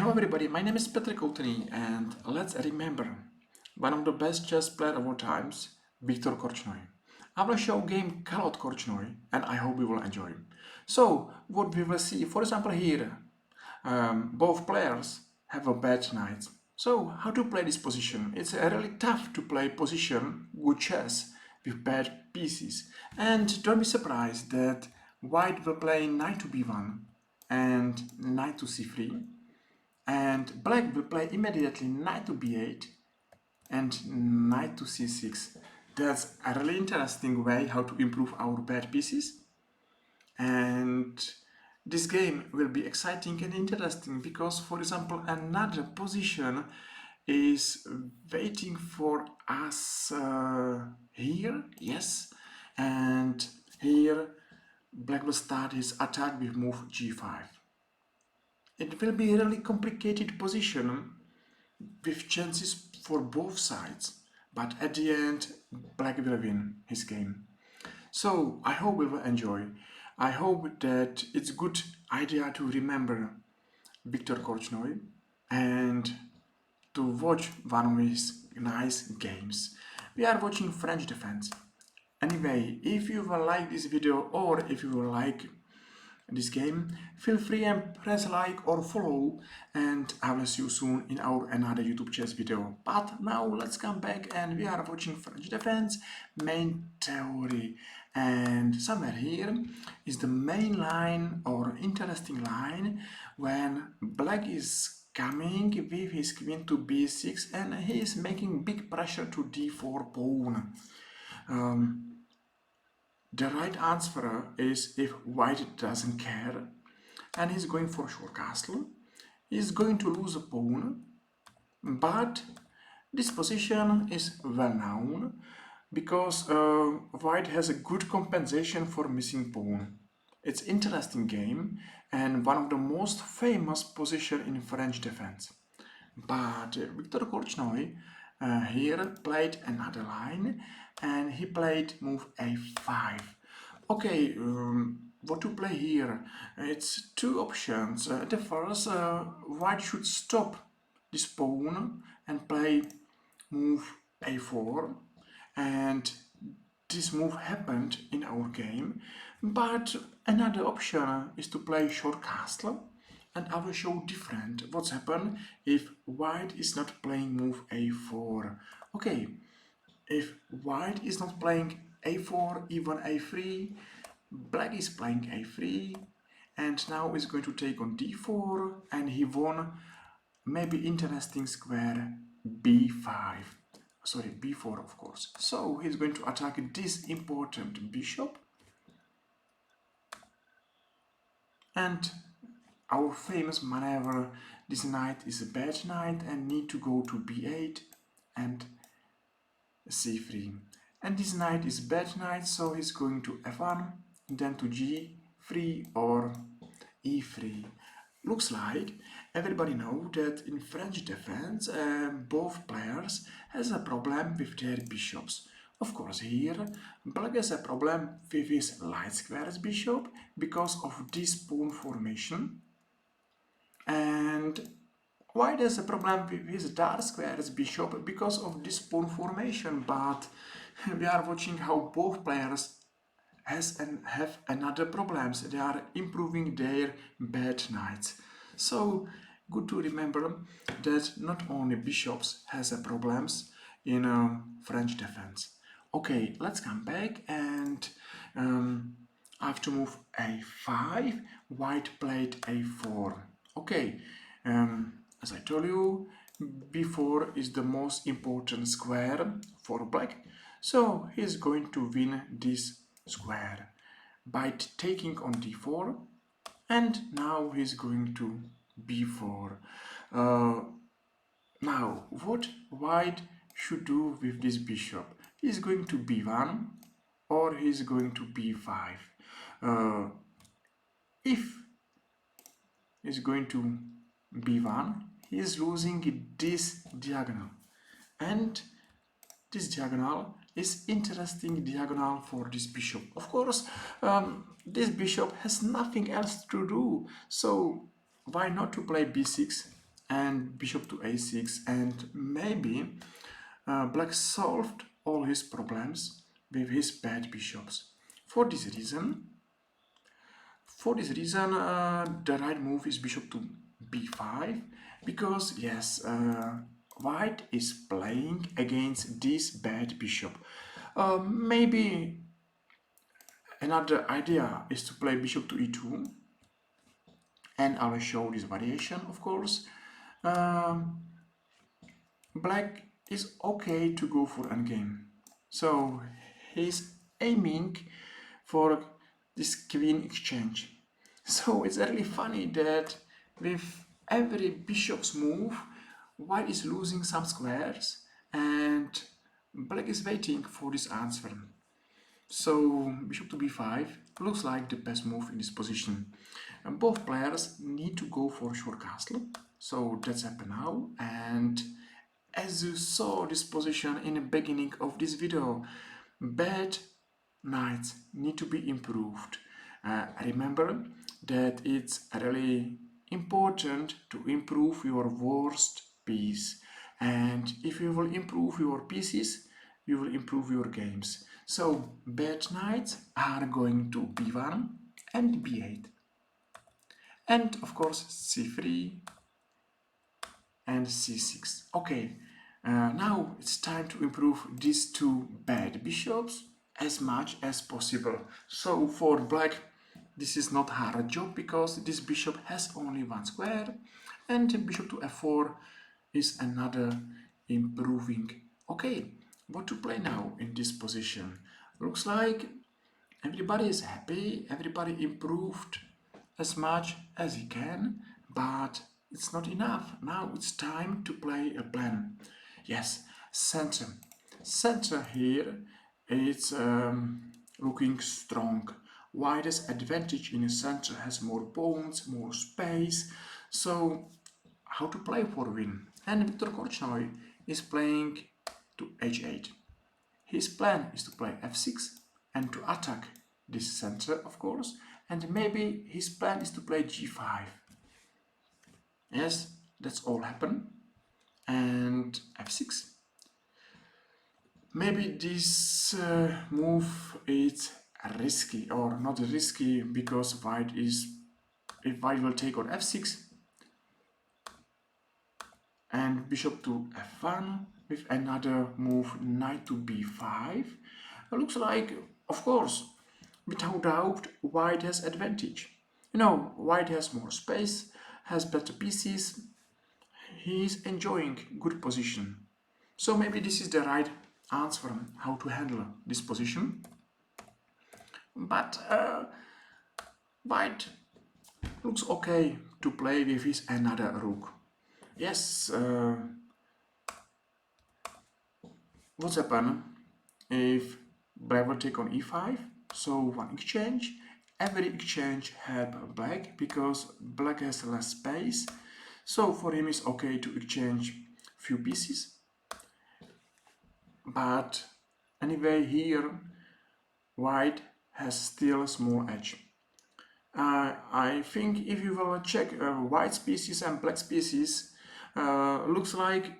Hello everybody, my name is Viktor Korchnoi and let's remember one of the best chess players of all times, Viktor Korchnoi. I will show game called Korchnoi and I hope you will enjoy. So what we will see, for example here, both players have a bad knight. So how to play this position? It's really tough to play position good chess with bad pieces. And don't be surprised that white will play knight to b1 and knight to c3. And black will play immediately knight to b8 and knight to c6. That's a really interesting way how to improve our bad pieces. And this game will be exciting and interesting because, for example, another position is waiting for us here, yes, and here black will start his attack with move g5. It will be a really complicated position with chances for both sides, but at the end black will win his game. So I hope we will enjoy. I hope that it's a good idea to remember Viktor Korchnoi and to watch one of his nice games. We are watching French defense. Anyway, if you will like this video or if you will like this game, feel free and press like or follow, and I will see you soon in our another YouTube chess video. But now let's come back and we are watching French defense main theory, and somewhere here is the main line or interesting line when black is coming with his queen to b6 and he is making big pressure to d4 pawn. The right answer is if white doesn't care and he's going for short castle, he's going to lose a pawn, but this position is well known because white has a good compensation for missing pawn. It's an interesting game and one of the most famous position in French defense. But Viktor Korchnoi here played another line and he played move a5. Okay, what to play here? It's two options. The first, white should stop this pawn and play move a4, and this move happened in our game. But another option is to play short castle, and I will show different what's happened if white is not playing move a4. Okay, if white is not playing a4, even a3, black is playing a3, and now is going to take on d4, and he won maybe interesting square b5. Sorry, b4 of course. So he's going to attack this important bishop, and our famous maneuver, this knight is a bad knight and need to go to b8 and c3. And this knight is bad knight, so he's going to f1, then to g3 or e3. Looks like everybody know that in French defense both players has a problem with their bishops. Of course here black has a problem with his light squares bishop because of this pawn formation, and white has a problem with his dark squares bishop because of this pawn formation. But we are watching how both players have another problems. They are improving their bad knights. So good to remember that not only bishops has a problems in French defense. Okay, let's come back, and after move a5, white played a4. Okay, as I told you, b4 is the most important square for black, so he's going to win this square by taking on d4, and now he's going to b4. Now what white should do with this bishop? He's going to b1 or he's going to b5. If he's going to b1, he is losing this diagonal, and this diagonal is interesting diagonal for this bishop. Of course, this bishop has nothing else to do, so why not to play b6 and bishop to a6, and maybe black solved all his problems with his bad bishops. For this reason, the right move is bishop to b5, because yes, white is playing against this bad bishop. Maybe another idea is to play bishop to e2, and I will show this variation, of course. Black is okay to go for endgame, so he's aiming for this queen exchange. So it's really funny that with every bishop's move, white is losing some squares and black is waiting for this answer. So bishop to b5 looks like the best move in this position. And both players need to go for short castle, so that's happened now. And as you saw this position in the beginning of this video, bad knights need to be improved. Remember that it's really important to improve your worst piece, and if you will improve your pieces, you will improve your games. So bad knights are going to b1 and b8, and of course c3 and c6. Okay, now it's time to improve these two bad bishops as much as possible. So for black, this is not a hard job, because this bishop has only one square, and bishop to f4 is another improving. Okay, what to play now in this position? Looks like everybody is happy, everybody improved as much as he can, but it's not enough. Now it's time to play a plan. Yes, center. Center here is looking strong. White's advantage in the center has more pawns, more space. So how to play for win? And Viktor Korchnoi is playing to h8. His plan is to play f6 and to attack this center, of course, and maybe his plan is to play g5. Yes, that's all happen. And f6. Maybe this move is risky, or not risky, because if white will take on f6 and bishop to f1 with another move knight to b5, it looks like, of course, without doubt, white has advantage. You know, white has more space, has better pieces, he's enjoying good position. So maybe this is the right answer how to handle this position. But white looks okay to play with his another rook. Yes, what's happen if black will take on e5? So one exchange. Every exchange help black, because black has less space. So for him it's okay to exchange few pieces. But anyway, here white has still a small edge. I think if you will check white pieces and black pieces, looks like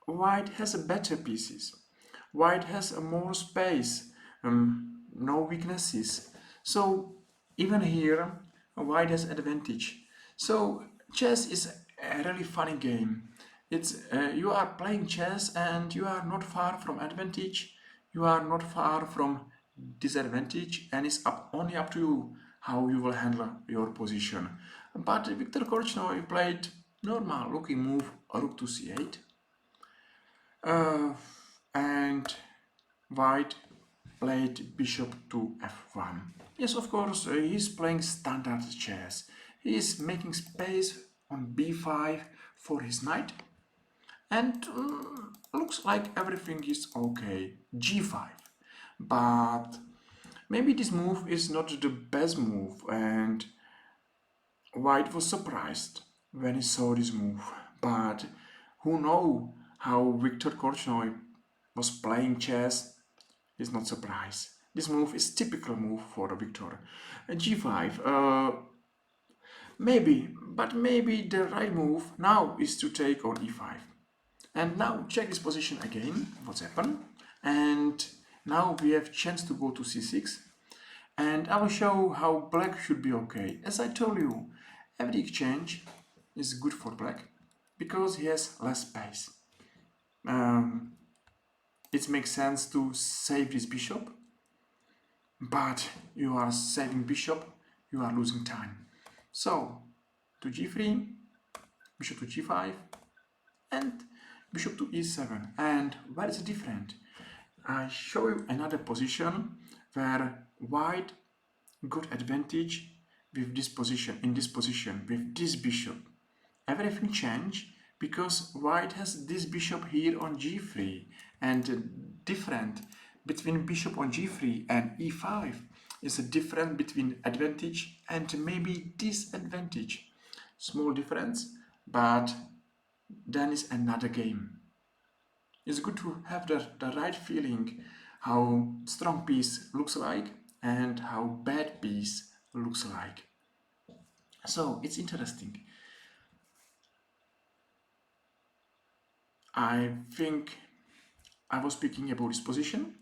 white has a better pieces. White has a more space, no weaknesses. So even here, white has advantage. So chess is a really funny game. It's you are playing chess and you are not far from advantage. You are not far from disadvantage, and it's only up to you how you will handle your position. But Viktor Korchnoi played normal looking move, rook to c8, and white played bishop to f1. Yes, of course, he's playing standard chess. He is making space on b5 for his knight, and looks like everything is okay. g5, but maybe this move is not the best move, and white was surprised when he saw this move. But who know how Viktor Korchnoi was playing chess is not surprised. This move is typical move for Viktor. G5. maybe the right move now is to take on e5. And now check this position again, what's happened. And now we have chance to go to c6. And I will show how black should be okay. As I told you, every exchange is good for black because he has less space. It makes sense to save this bishop, but you are saving bishop, you are losing time. So, to g3, bishop to g5, and bishop to e7. And where is it different? I show you another position where white got advantage with this position, in this position, with this bishop. Everything changed because white has this bishop here on g3, and different between bishop on g3 and e5 is a difference between advantage and maybe disadvantage. Small difference, but then is another game. It's good to have the right feeling how strong piece looks like and how bad piece looks like. So it's interesting. I think I was speaking about this position,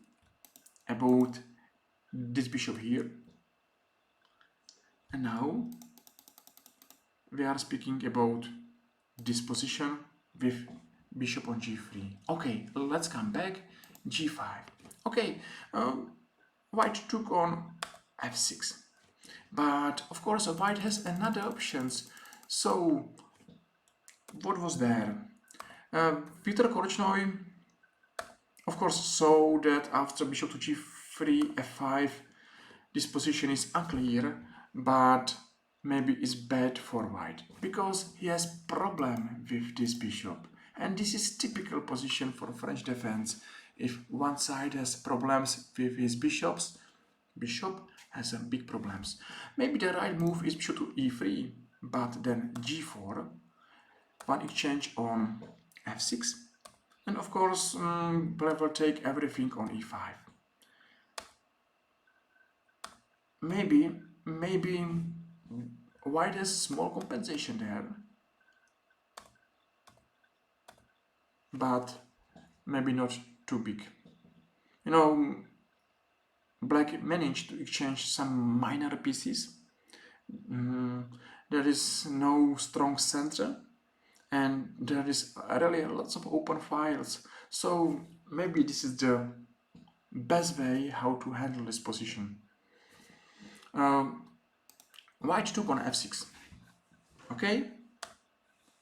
about this bishop here, and now we are speaking about this position with bishop on g3. Okay, let's come back. g5. Okay, white took on f6, but of course white has another options. So what was there? Viktor Korchnoi, of course, saw that after bishop to g3, f5, this position is unclear, but maybe it's bad for white because he has problem with this bishop, and this is typical position for French defense. If one side has problems with his bishop has some big problems. Maybe the right move is bishop to e3, but then g4, one exchange on f6, and of course black will take everything on e5. Maybe white has small compensation there, but maybe not too big. You know, black managed to exchange some minor pieces. There is no strong center, and there is really lots of open files. So maybe this is the best way how to handle this position. White took on f6. Okay,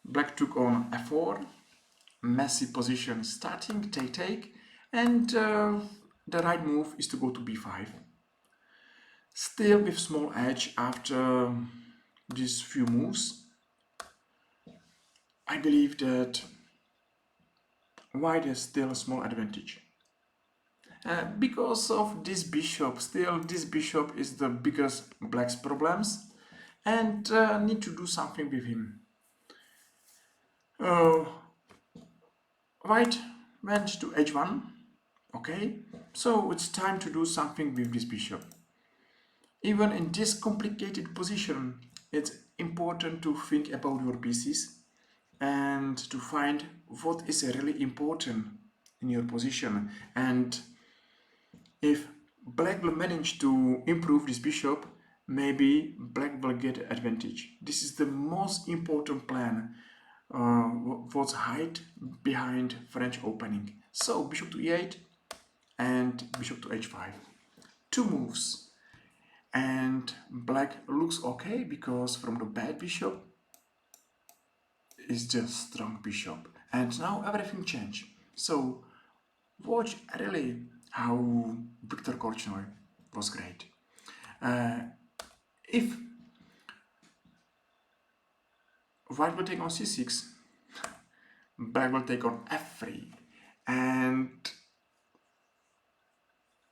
black took on f4. Messy position starting, take, and the right move is to go to b5. Still with small edge after these few moves. I believe that white has still a small advantage. Because of this bishop, still this bishop is the biggest black's problems, and need to do something with him. White went to h1. Okay, so it's time to do something with this bishop. Even in this complicated position, it's important to think about your pieces and to find what is really important in your position. And if black will manage to improve this bishop, maybe black will get advantage. This is the most important plan, what's hide behind French opening. So bishop to e8 and bishop to h5. Two moves. And black looks okay because from the bad bishop is just strong bishop. And now everything changed. So watch really how Viktor Korchnoi was great. If white will take on c6, black will take on f3, and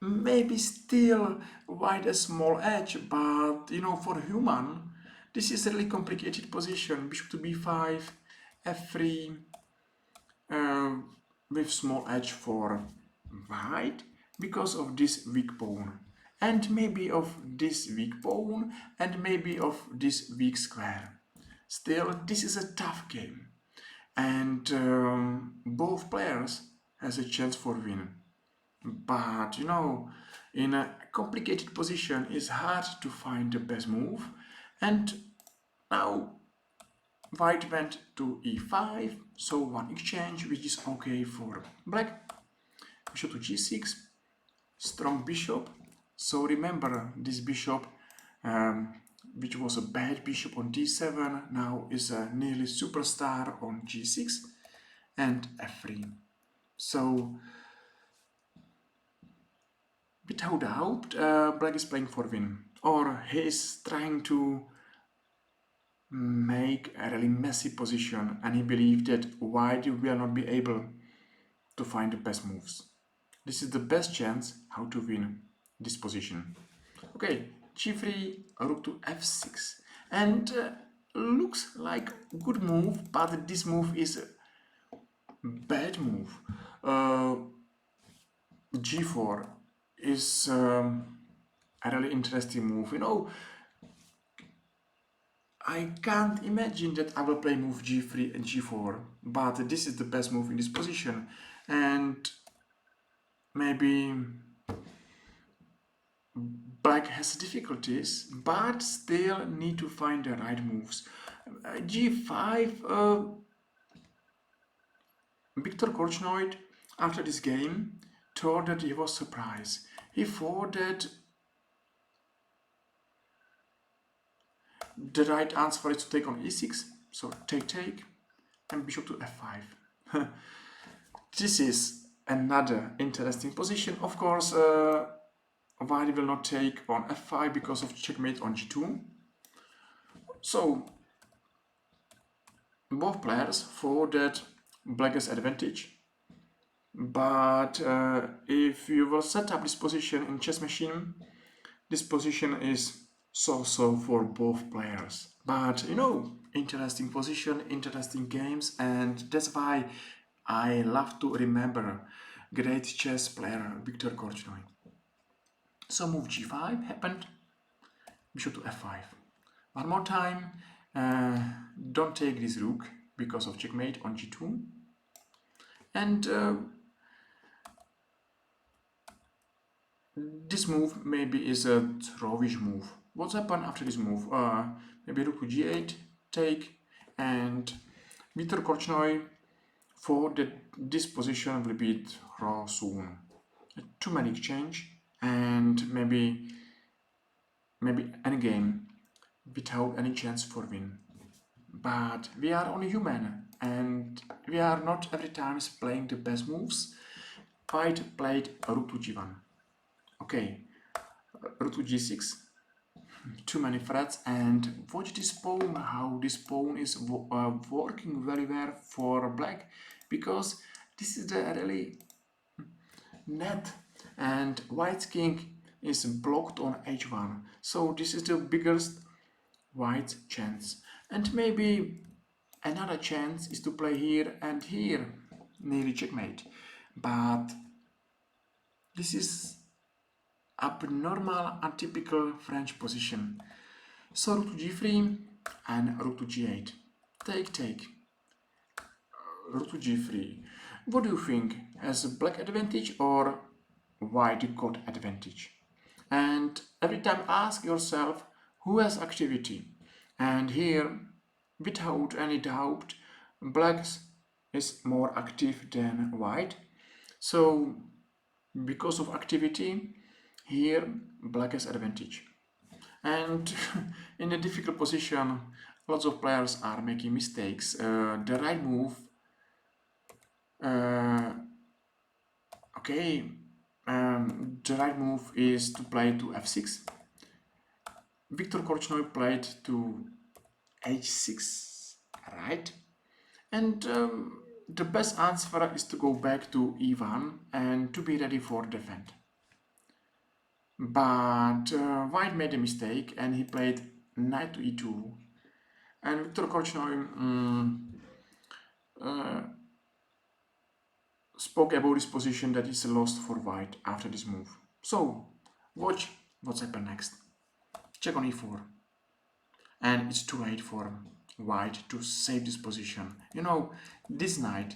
maybe still white a small edge, but you know, for human this is a really complicated position. Bishop to b5, f3, with small edge for white because of this weak pawn. and maybe of this weak pawn, and maybe of this weak square. Still, this is a tough game, and both players has a chance for win. But you know, in a complicated position, it's hard to find the best move. And now white went to e5, so one exchange, which is okay for black. Bishop to g6, strong bishop. So remember, this bishop, which was a bad bishop on d7, now is a nearly superstar on g6 and f3. So without doubt, black is playing for win, or he is trying to make a really messy position, and he believed that white will not be able to find the best moves. This is the best chance how to win this position. Okay, g3, rook to f6, and looks like good move, but this move is a bad move. G4 is a really interesting move. You know, I can't imagine that I will play move g3 and g4, but this is the best move in this position, and maybe black has difficulties, but still need to find the right moves. G5, Viktor Korchnoi, after this game, told that he was surprised. He thought that the right answer is to take on e6, so take, and bishop to f5. This is another interesting position. Of course, white will not take on f5 because of checkmate on g2. So both players thought that black has advantage. But if you will set up this position in chess machine, this position is so for both players. But you know, interesting position, interesting games, and that's why I love to remember great chess player Viktor Korchnoi. So move g5 happened, bishop to f5. One more time, don't take this rook because of checkmate on g2. And this move maybe is a throwish move. What's happened after this move? Maybe rook to g8, take, and Viktor Korchnoi thought that this position will be draw soon. Too many exchange, and maybe endgame without any chance for win. But we are only human, and we are not every time playing the best moves. White played rook to g1. Okay, rook to g6, too many threats, and watch this pawn, how this pawn is working very well for black, because this is the really net, and white's king is blocked on h1, so this is the biggest white chance. And maybe another chance is to play here and here, nearly checkmate, but this is abnormal, atypical French position. So rook to g3 and rook to g8. Take. Rook to g3. What do you think? Has black advantage or white got advantage? And every time ask yourself who has activity. And here, without any doubt, black is more active than white. So because of activity, here black has advantage. And in a difficult position, lots of players are making mistakes. The right move, the right move is to play to f6. Viktor Korchnoi played to h6, right? And the best answer is to go back to e1 and to be ready for defend. But white made a mistake and he played knight to e2. And Viktor Korchnoi spoke about this position that is lost for white after this move. So watch what's happened next? Check on e4. And it's too late for white to save this position. You know, this knight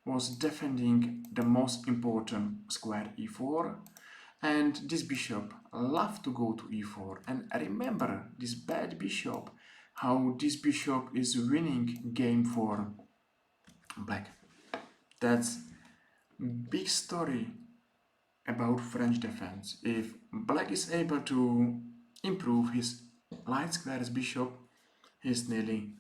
was defending the most important square e4, and this bishop loved to go to e4. And remember this bad bishop, how this bishop is winning game for black. That's big story about French defense. If black is able to improve his light squares bishop, he's nearly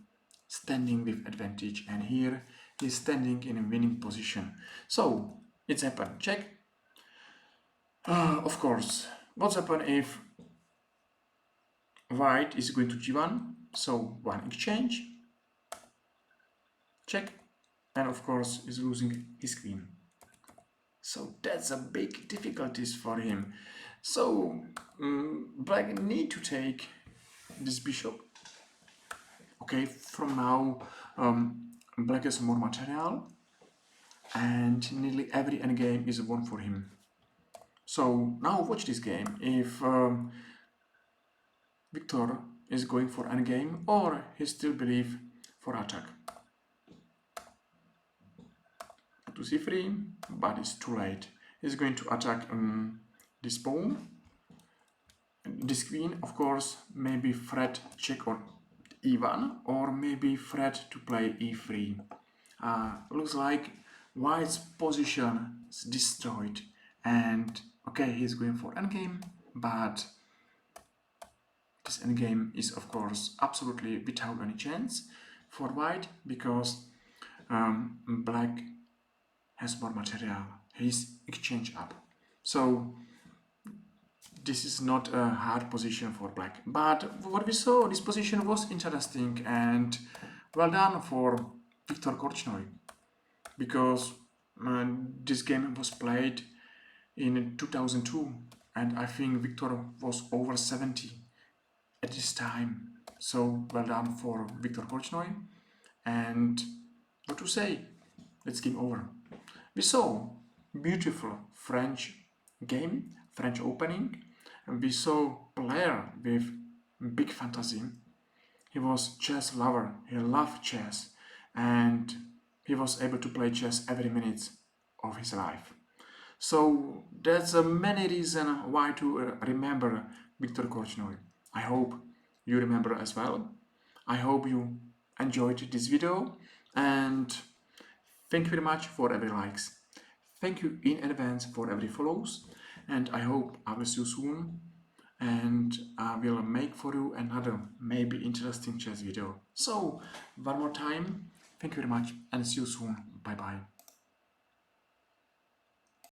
standing with advantage, and here he's standing in a winning position. So it's happened. Check. Of course, what's happened if white is going to g1? So one exchange. Check. And of course is losing his queen. So that's a big difficulties for him. So black need to take this bishop. Okay, from now black has more material, and nearly every endgame is won for him. So now watch this game. If Viktor is going for endgame, or he still believe for attack. To c3, but it's too late. He's going to attack this pawn, this queen, of course. Maybe threat check on e1, or maybe threat to play e3. Looks like white's position is destroyed, and okay, he's going for endgame, but this endgame is of course absolutely without any chance for white, because black has more material. He's exchange up. So this is not a hard position for black. But what we saw, this position was interesting, and well done for Viktor Korchnoi, because this game was played in 2002, and I think Viktor was over 70 at this time. So well done for Viktor Korchnoi, and what to say, let's game over. We saw beautiful French game, French opening, and we saw player with big fantasy. He was chess lover, he loved chess, and he was able to play chess every minute of his life. So that's a many reasons why to remember Viktor Korchnoi. I hope you remember as well. I hope you enjoyed this video, and thank you very much for every likes. Thank you in advance for every follows, and I hope I will see you soon, and I will make for you another maybe interesting chess video. So one more time, thank you very much, and see you soon. Bye bye.